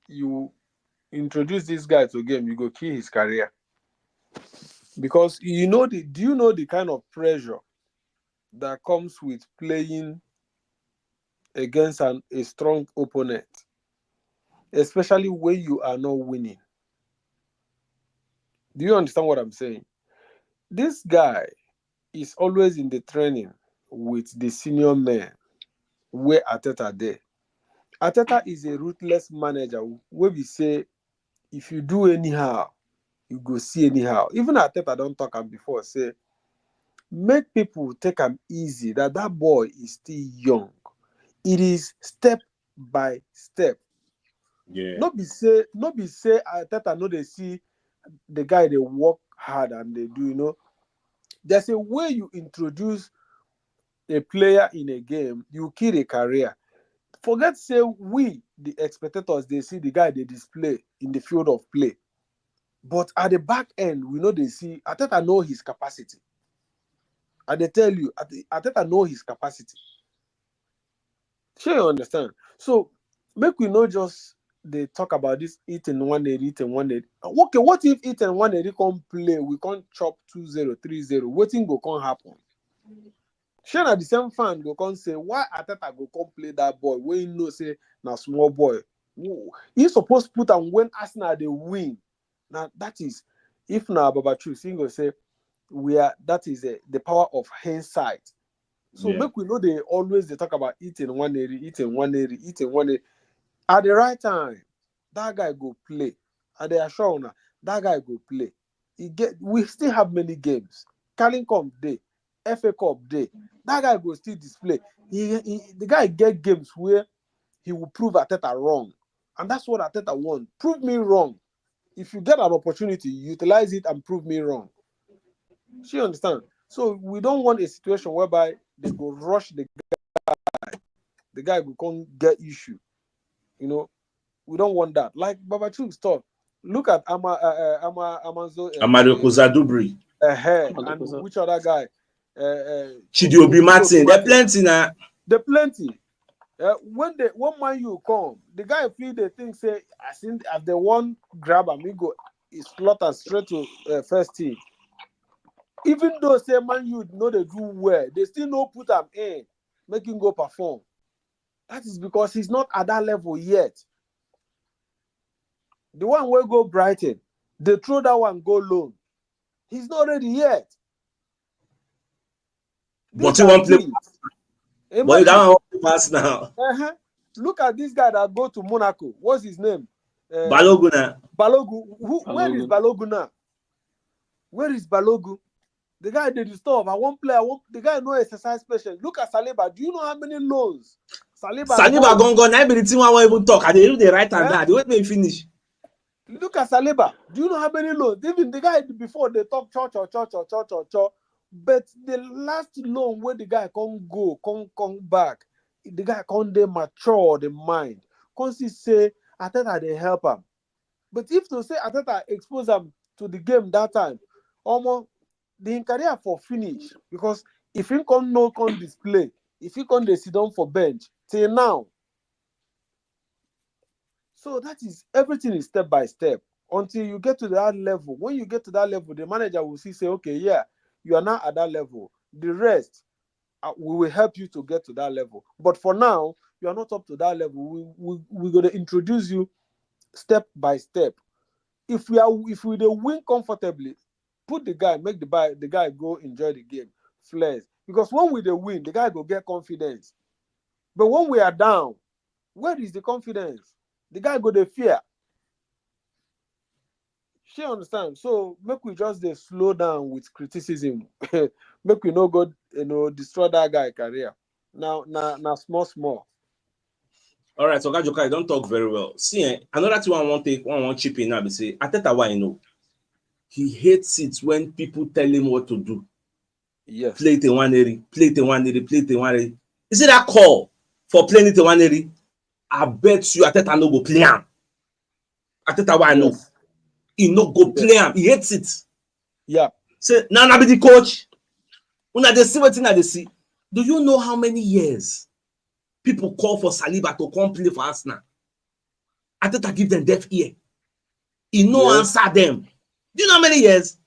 you introduce this guy to game, you go kill his career. Because do you know the kind of pressure that comes with playing against a strong opponent, especially when you are not winning? Do you understand what I'm saying? This guy is always in the training with the senior men where Arteta there. Arteta is a ruthless manager where we say, if you do anyhow, you go see anyhow. Even Arteta don't talk am before, say, make people take him easy, that boy is still young. It is step by step. Yeah. Not be say Arteta know they see the guy they work hard and they do, you know. There's a way you introduce a player in a game, you kill a career. Forget say we, the spectators, they see the guy they display in the field of play. But at the back end, we know they see Arteta know his capacity. And they tell you, Arteta know his capacity. Sure, you understand? So make we not just they talk about this eating 180. Okay, what if eating 180 can't play? We can't chop 2-0, 3-0. Waiting go can't happen. Sure, na the same fan go come say, why Arteta go come play that boy when you know say na small boy? He supposed to put am when Arsenal they win. Now that is if na Baba Truth, he go say that is the power of hindsight. So make we know they always they talk about eating 180. At the right time, that guy go play. And they are sure now that guy go play. We still have many games. Carling Cup day, FA Cup day. That guy go still display. The guy get games where he will prove Arteta wrong. And that's what Arteta wants. Prove me wrong. If you get an opportunity, utilize it and prove me wrong. So you understand? So we don't want a situation whereby they go rush the guy will come get issue. You know, we don't want that. Like Baba Chuk's talk. Look at Amazo Amadio Kozadubri. And which other guy? Chidiobi Martin. They're plenty now. They're plenty. When man you come, the guy feel they think say as the one grab amigo is slot and straight to first team. Even though say man you know they do well, they still no put him in, make him go perform. That is because he's not at that level yet. The one will go Brighton, they throw that one go loan. He's not ready yet. But you want to play. But that one will pass now. Look at this guy that go to Monaco. What's his name? Baloguna. Balogun. Where is Balogun now? Where is Balogun? The guy did the stuff. The guy no exercise patient. Look at Saliba. Do you know how many loans? Saliba gone. I be the team I won't even talk. I did the right hand that. They wait me finish. Look at Saliba. Do you know how many loans? Even the guy before they talk church. But the last loan where the guy come back, the guy can't they mature the mind. Can't say Arteta they help him. But if to say Arteta expose him to the game that time, almost the career for finish. Because if he can't display, if he can't sit down for bench till now. So that is everything is step by step until you get to that level. When you get to that level, the manager will say, okay, yeah, you are now at that level. The rest, we will help you to get to that level. But for now, you are not up to that level. We're going to introduce you step by step. If we win comfortably, put the guy, make the guy go enjoy the game, flares. Because when we win, the guy will get confidence. But when we are down, where is the confidence? The guy go to fear. She understand. So make we just slow down with criticism. Make we no go, destroy that guy career. Now small. All right, so Gajoka, you don't talk very well. See, another thing I want chip in now. Be say, Arteta, why he hates it when people tell him what to do. Yes. Play it in 180, play it in 180, play it in 180. You see that call for playing it in 180? I bet you Arteta no go play him. Arteta, why no? He no go play him. He hates it. Yeah. Say, now be the coach. Una they see what they see. Do you know how many years people call for Saliba to come play for Arsenal? Arteta give them deaf ear. He no answer them. Do you know how many years?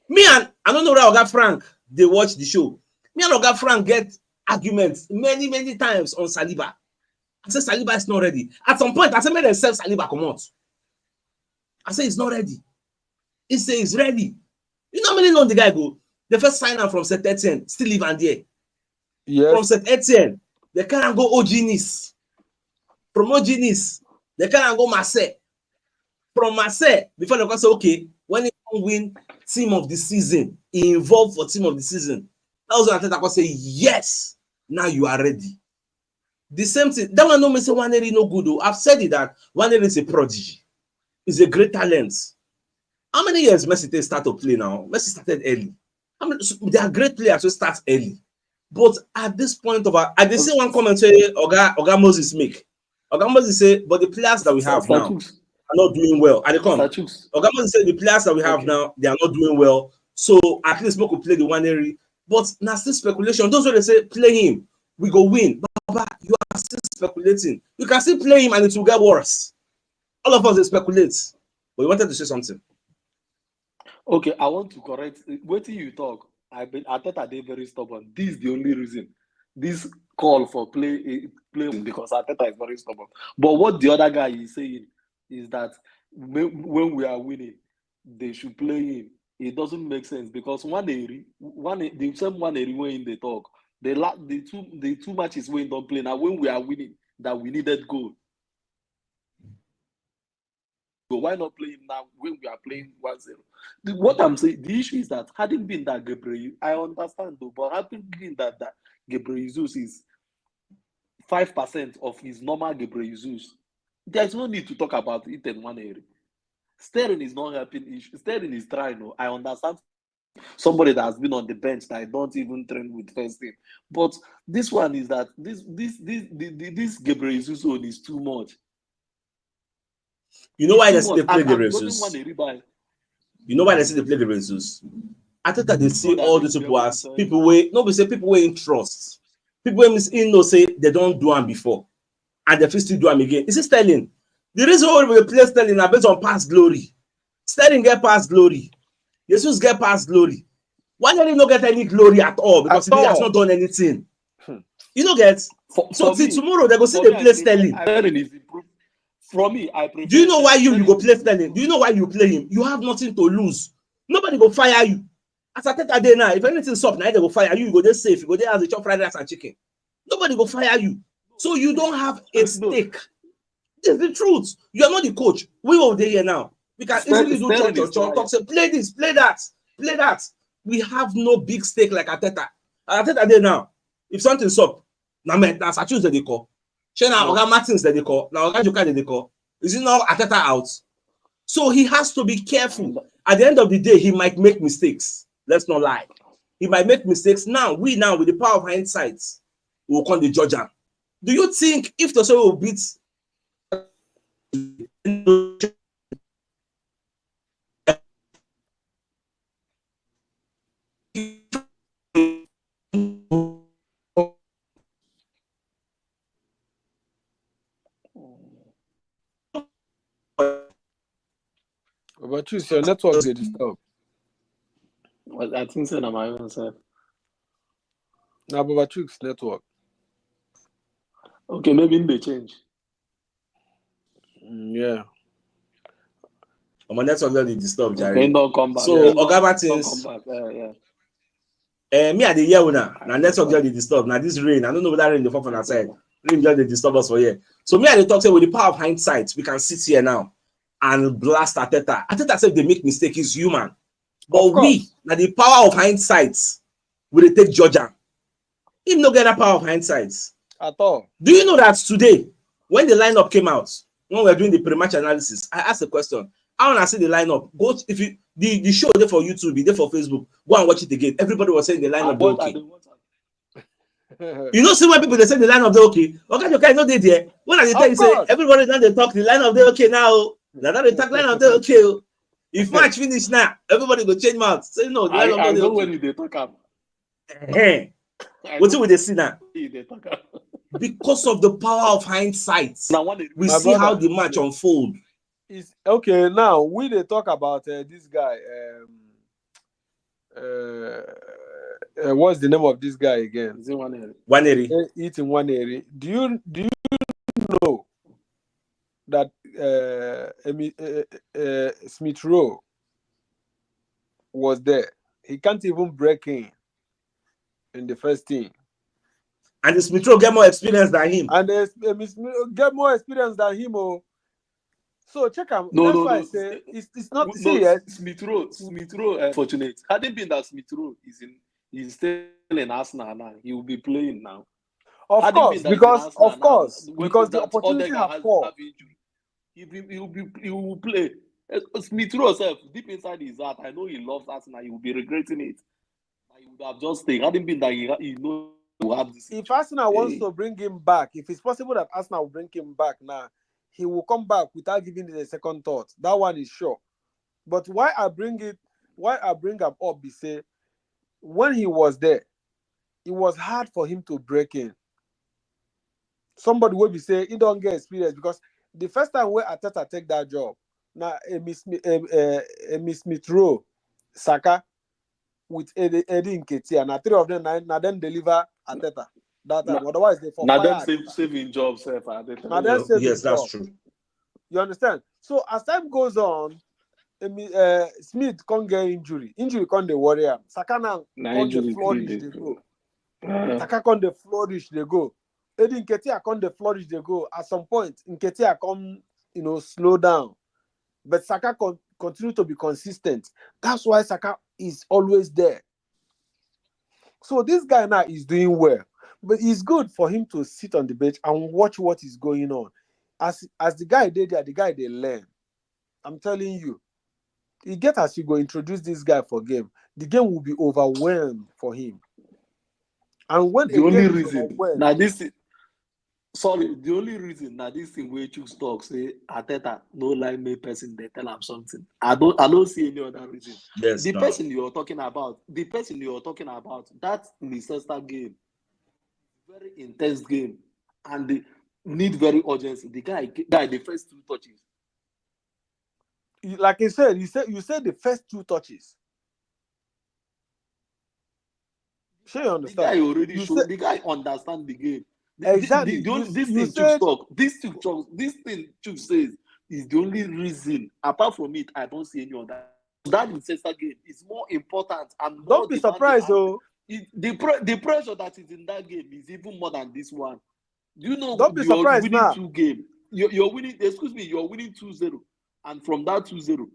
Me and I don't know where Oga Frank they watch the show. Me and Oga Frank get arguments many times on Saliba. I said Saliba is not ready. At some point, I said make them sell Saliba come out. I said he's not ready. He says he's ready. You know how many long the guy go? The first sign out from St. Etienne, still live and there. Yes. From St. Etienne, they can't go OG Nice. From OG Nice, they can't go Marseille. From Marseille, before they can say, okay, when he win team of the season, he involved for team of the season. That was when Arteta can say, yes, now you are ready. The same thing. That one no me say Waneri no good. I've said it that Waneri is a prodigy. He's a great talent. How many years Messi start to play now? Messi started early. There are great players who start early. But at this point of I did see one comment say Oga Moses make. Oga Moses say, but the players that we have now are not doing well. And they come. Oga Moses say the players that we have now, they are not doing well. So at least we could play the Waneri. But now still speculation. Those who they say play him, we go win. But you are still speculating. You can still play him and it will get worse. All of us they speculate. But you wanted to say something. Okay, I want to correct. Wait till you talk. I thought I did very stubborn. This is the only reason. This call for play because Arteta is very stubborn. But what the other guy is saying is that when we are winning, they should play him. It doesn't make sense because the same Waneri when they talk, the two matches when don't play. Now when we are winning, that we needed goal. So why not play him now when we are playing 1-0? What I'm saying, the issue is that hadn't been that Gabriel, I understand though, but hadn't been that Gabriel Jesus is 5% of his normal Gabriel Jesus, there's no need to talk about it in one area. Sterling is not helping. Sterling is trying. No, I understand. Somebody that has been on the bench that I don't even train with first team, but this one is that this Gabriel Jesus zone is too much. You know why they say they play Gabriel Jesus? You know why they say they play Gabriel Jesus? I thought that they see all these people as people where nobody say people where in trust. People where Miss Indo say they don't do them before, and they still do them again. Is it Sterling? The reason why we play Sterling are based on past glory. Sterling get past glory. Jesus get past glory. Why did he not get any glory at all? Because he has not done anything. You don't get. So till tomorrow they go see they play Sterling. From me, I prefer. Do you know why you go play Sterling? Do you know why you play him? You have nothing to lose. Nobody go fire you. As I take a day now, if anything's up now, they go fire you. You go there safe. You go there as a chop fried rice and chicken. Nobody go fire you. So you don't have a stake. It's the truth. You are not the coach. We will there here now. We can easily do talk, say play this, play that, play that. We have no big stake like Arteta. Arteta there now. If something's up, now that's I choose that they call. Now Oga Martins that they call. Now Oga Joka that they call. Is it now Arteta out? So he has to be careful. At the end of the day, he might make mistakes. Let's not lie. He might make mistakes. Now, with the power of hindsight, we'll call the judge. Do you think if the will beat but choose your network they disturb. Well, I think so on my own side. Now Babachuk's network. Okay, maybe they change. Yeah. My network that they disturb, Jerry. Okay, don't come back. So Oga Martins. Me at the year now. Now network that they disturb. Now this rain. I don't know whether rain the fall from that side. Rain just they disturb us for here. So me at the talk say with the power of hindsight, we can sit here now and blast Arteta. Arteta said they make mistake is human. But we, now the power of hindsight, will take Georgia. Him no get that power of hindsight. At all. Do you know that today, when the lineup came out, when we were doing the pre-match analysis, I asked a question. I want to see the lineup. Go if you the show there for YouTube, there for Facebook. Go and watch it again. Everybody was saying the lineup they okay. You know, see when people they say the lineup they okay. Okay, okay, no they there. When I tell you say everybody now they talk the lineup they okay now. Now they talk lineup they okay. If match finish now, everybody go change mouth. Say no, the lineup I they know okay. when they talk about. What will they see now? Because of the power of hindsight, we see how the match unfold. It's okay now. We they talk about this guy. What's the name of this guy again? Is it Waneri? Waneri. Eating Waneri. Do you know that Smith Rowe was there? He can't even break in the first team. And the Smith Rowe get more experience than him. And get more experience than him. Oh. So check out. That's why I say it's not. Smith Rowe, fortunate. Had it been that Smith Rowe is still in Arsenal now, he will be playing now. Had it been that he's in Arsenal now, because the that opportunity Odegaard have come. have injury, he will play. Smith Rowe himself, deep inside his heart, I know he loves Arsenal. He will be regretting it. He would have just stayed. Had it been that he know he will have this. If Arsenal wants to bring him back, if it's possible that Arsenal will bring him back now, he will come back without giving it a second thought. That one is sure. But why I bring him up, is say when he was there, it was hard for him to break in. Somebody will be say he don't get experience because the first time where Arteta take that job, now Miss Smith Rowe, Saka with Eddie Nketiah, and 3 of them now then deliver Arteta that time. Otherwise they for now fire. them saving jobs, Now then saving yes, that's job. true. You understand? So as time goes on, Smith can't get injury. Injury can't the warrior. Saka now can't the flourish they go. Saka can't the flourish they go. Eddie Nketiah can't the flourish they go. At some point, Nketiah come slow down, but Saka continue to be consistent. That's why Saka is always there. So this guy now is doing well, but it's good for him to sit on the bench and watch what is going on. As the guy did there, the guy they learn. I'm telling you, you get as you go introduce this guy for game, the game will be overwhelmed for him. And when the only game is reason overwhelmed, now the only reason now this thing where CHUKS talk say Arteta no like me person they tell him something. I don't see any other reason. Yes, The person you're talking about, that Leicester game, very intense game, and they need very urgency. The guy the first 2 touches. like I said, you said the first 2 touches. Sure, you understand? The guy already showed. The guy understand the game. Exactly. This thing CHUKS says is the only reason. Apart from it, I don't see any other. That Leicester game is more important and more. Don't be surprised, though. The pressure that is in that game is even more than this one. Do you know? Don't be surprised winning now. 2 games. You're winning. Excuse me. You're winning 2-0, and from that 2-0,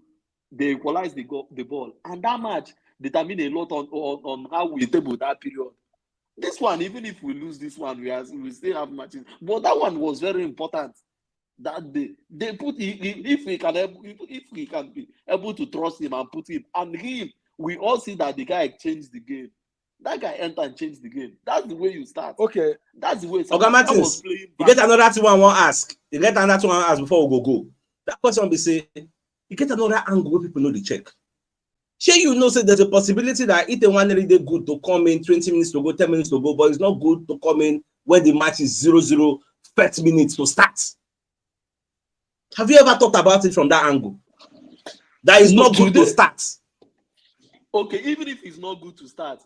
they equalize the ball, and that match determine a lot on how we table that period. This one, even if we lose this one, we still have matches. But that one was very important. That day, they put if we can be able to trust him and put him and him, we all see that the guy changed the game. That guy entered and changed the game. That's the way you start. Okay, that's the way. Okay, Martins, you get another thing I want to ask. You get another thing I want to ask before we go. That question be say, you get another angle where people know the check. Sure, say there's a possibility that if they want really good to come in 20 minutes to go, 10 minutes to go, but it's not good to come in when the match is 0-0, 30 minutes to start. Have you ever thought about it from that angle? That is not good to start. Okay, even if it's not good to start,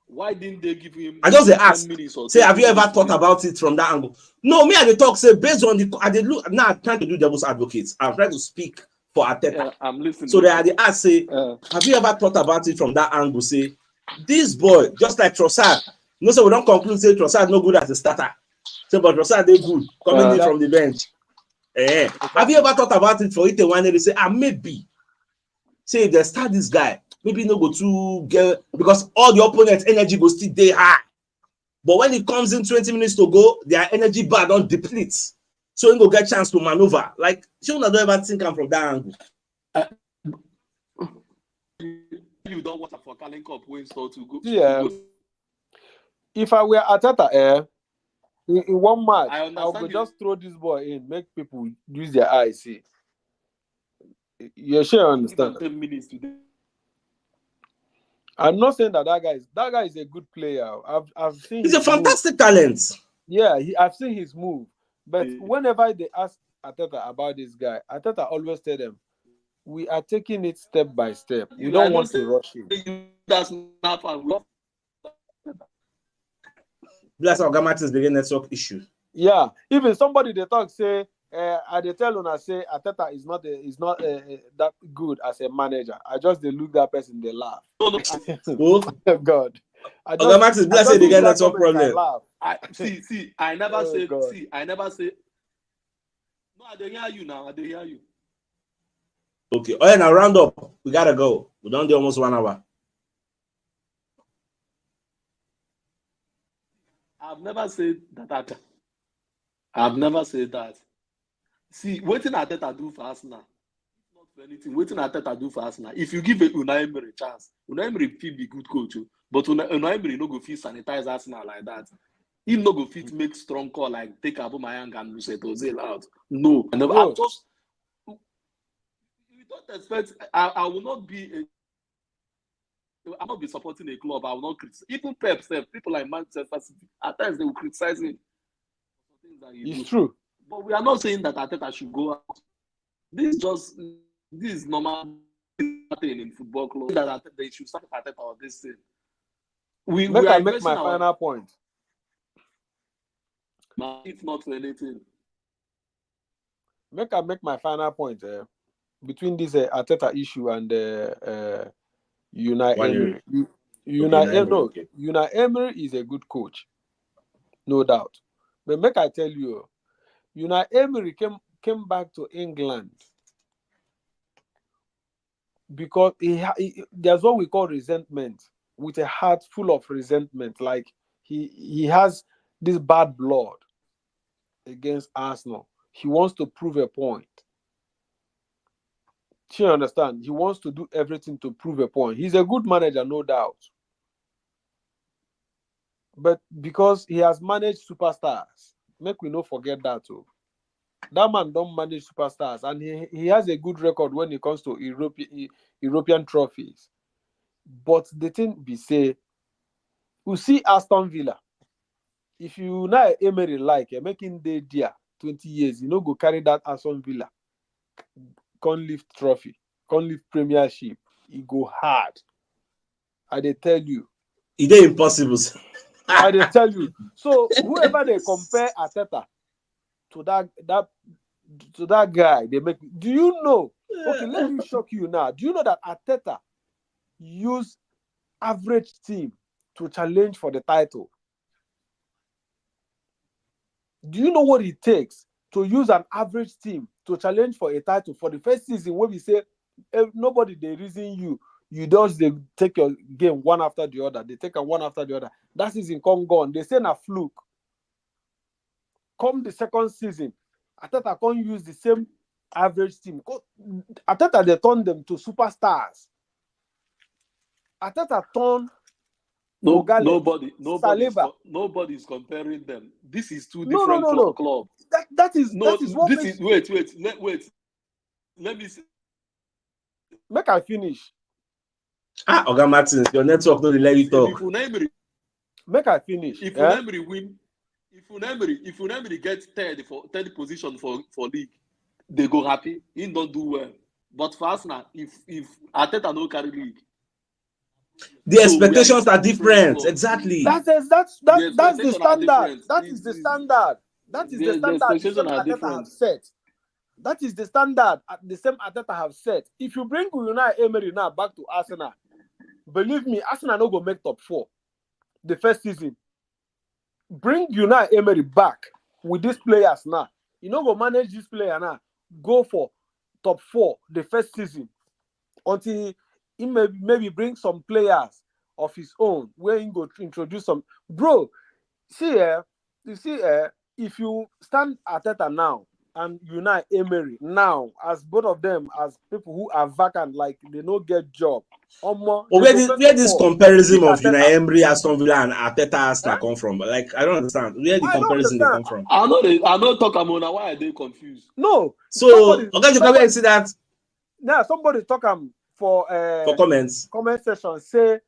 why didn't they give him? I just ask. Say, have you ever thought minutes? about it from that angle? No, me and the talk say based on the. I did look now. I'm trying to do devil's advocate. I'm trying to speak for Arteta. I'm listening. So they are the ask say, have you ever thought about it from that angle? Say, this boy, just like Trossard. No, so we don't conclude say Trossard no good as a starter. Say, but Trossard they good coming in from the bench. Have you ever thought about it for it one day? They say, maybe. Say if they start this guy, maybe no go to get because all the opponents' energy go still day high. But when it comes in 20 minutes to go, their energy bar don't deplete. So you go get chance to maneuver. Like, you don't ever think I'm from that angle. You don't want for Carling Cup when store to go. Yeah. If I were Arteta, in one match, I would just throw this boy in, make people use their eyes. See, you sure understand? 10 minutes today. I'm not saying that guy is a good player. I've seen. He's a fantastic talent. Yeah, I've seen his move. But whenever they ask Arteta about this guy, Arteta always tell them, "We are taking it step by step. We don't want to rush him." That's not fun. That's how Martins begin network issue. Yeah, even somebody they talk say, they tell una say Arteta is not that good as a manager. I just they look that person, they laugh. Oh God. Martins, bless you, they get network problem. I never say. No, I don't hear you now. I don't hear you. Okay. Oh, yeah, now round up. We gotta go. We don't do almost 1 hour. I've never said that. I've never said that. See, waiting Arteta do for Arsenal. Not for anything. Waiting Arteta do for Arsenal. If you give Unai Emery a chance, Unai Emery fit be good coach, but Unai Emery no go fit sanitize Arsenal like that. He no go fit make strong call like take Aubameyang and Mesut Ozil out. No, I never. Bro. I'm just. You don't expect. I will not be. I'll not be supporting a club. I will not criticize. Even Pep, people like Manchester City, at times they will criticize him for things that he It's do. true. But we are not saying that Arteta should go out. This is normal thing in football clubs that they should start Arteta or this thing. We Make are I make investing my final point. If not for anything. Make I make my final point between this Arteta issue and Unai Emery. Unai Emery is a good coach, no doubt. But make I tell you, Unai Emery came back to England because there's what we call resentment, with a heart full of resentment. Like he has this bad blood against Arsenal. He wants to prove a point. You understand? He wants to do everything to prove a point. He's a good manager, no doubt. But because he has managed superstars, make we not forget that too. That man don't manage superstars, and he has a good record when it comes to European trophies. But the thing be say, you see Aston Villa. If you now Emery like making day there 20 years, you know go carry that Aston Villa. Can't lift trophy, can't lift premiership. It go hard. I dey tell you. It ain't impossible. I dey tell you. So whoever they compare Arteta to that guy, they make. Do you know? Okay, let me shock you now. Do you know that Arteta used average team to challenge for the title? Do you know what it takes to use an average team to challenge for a title for the first season where we say nobody they reason you just they take your game one after the other. They take a one after the other. That season come gone. They say na fluke. Come the second season, Arteta can't use the same average team. Arteta they turn them to superstars. Arteta turn Nobody's comparing them. This is two different clubs. That is what makes... Wait. Let me see. Make I finish. Oga Martins, your network no dey let you talk. Make I finish. If Unai win, if Unai gets third position for league, they go happy. He don't do well. But for Arsenal, if Arteta no carry league, the expectations are different. Exactly. That's the standard. That is the standard. That is the standard. The same Arteta have set. That is the standard. The same Arteta have set. If you bring Unai Emery now back to Arsenal, believe me, Arsenal no go make top 4 the first season. Bring Unai Emery back with these players now. You know go manage this player now. Go for top 4 the first season until he maybe bring some players of his own where he go to introduce some. Bro, if you stand Arteta now and Unai Emery now as both of them as people who are vacant, like they no get job. Where this comparison of Unai Emery, Aston Villa, and Arteta Arsenal come from? Like I don't understand where the comparison they come from. I know talk about why are they confused? No. So you can see that. Now somebody talk for comments. Comment section say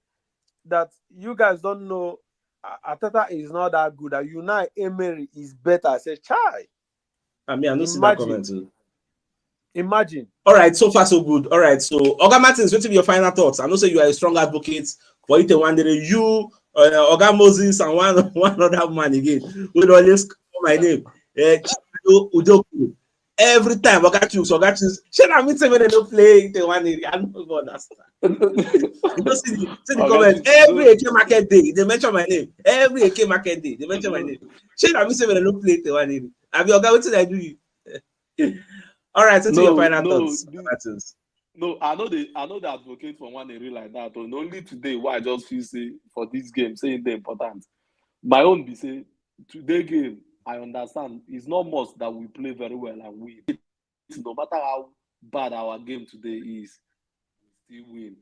that you guys don't know Arteta is not that good. That Unai Emery is better. I say, chai. I mean, I don't see that comment too. Imagine. All right, so far so good. All right, so Oga Martins, what will be your final thoughts? I know say you are a strong advocate for it. One day you, Oga Moses, and one other man again will always call my name. Every time Oga choose. Should I meet when they don't play the one area? I don't understand. You don't see the comment. Every AK market day, they mention my name. Every AK market day, they mention my name. Should I meet when they don't play the one area? I be Oga, what did I do? All right, so your final thoughts. No, I know they advocate for one area like that. And only today, why I just feel say for this game, saying they're important. My own be say today game, I understand it's not must that we play very well and win. No matter how bad our game today is, we still win.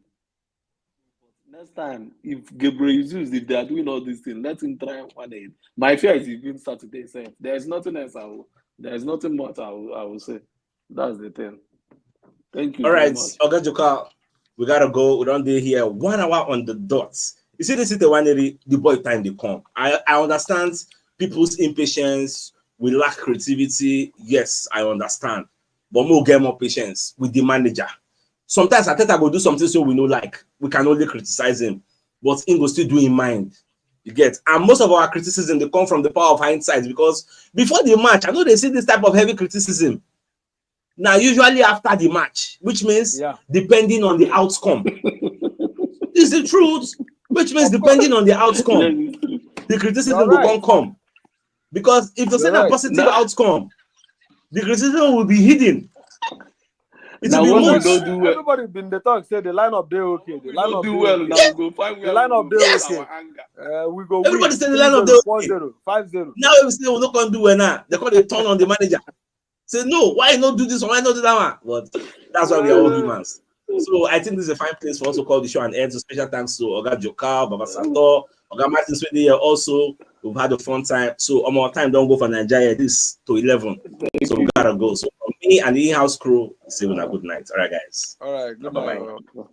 But next time, if Gabriel Jesus, if they are doing all these things, let him try and win it. My fear is even Saturday. Same. There's nothing else. There's nothing much I will say. That's the thing. Thank you All very right, much. Oga Joka, we gotta go. We don't do here 1 hour on the dot. You see, this is the one the boy time they come. I understand people's impatience. We lack creativity. Yes, I understand. But we'll get more patience with the manager. Sometimes I think I go do something so we know like we can only criticize him, but he go still do in mind. You get, and most of our criticism they come from the power of hindsight because before the match, I know they see this type of heavy criticism. Now, usually after the match, which means depending on the outcome. This is the truth, which means depending on the outcome, the criticism will come. Because if you say a positive outcome, the criticism will be hidden. It will be moot. Everybody been the talk say the lineup they okay. The lineup do well okay. now. We go find the lineup they okay. We go Everybody win. say the lineup they okay. 4-0, 5-0. Now we say we're not gonna do well now. They call it turn on the manager. Say no, why not do this one? Why not do that one? But that's why we are all humans. So I think this is a fine place for us to call the show and end. So special thanks to Oga Joka, Baba Sato, Oga Martin Swede here also. We've had a fun time. So our time don't go for Nigeria. This to 11. So we gotta go. So for me and the in-house crew, say a good night. All right, guys. All right, good Bye-bye. night.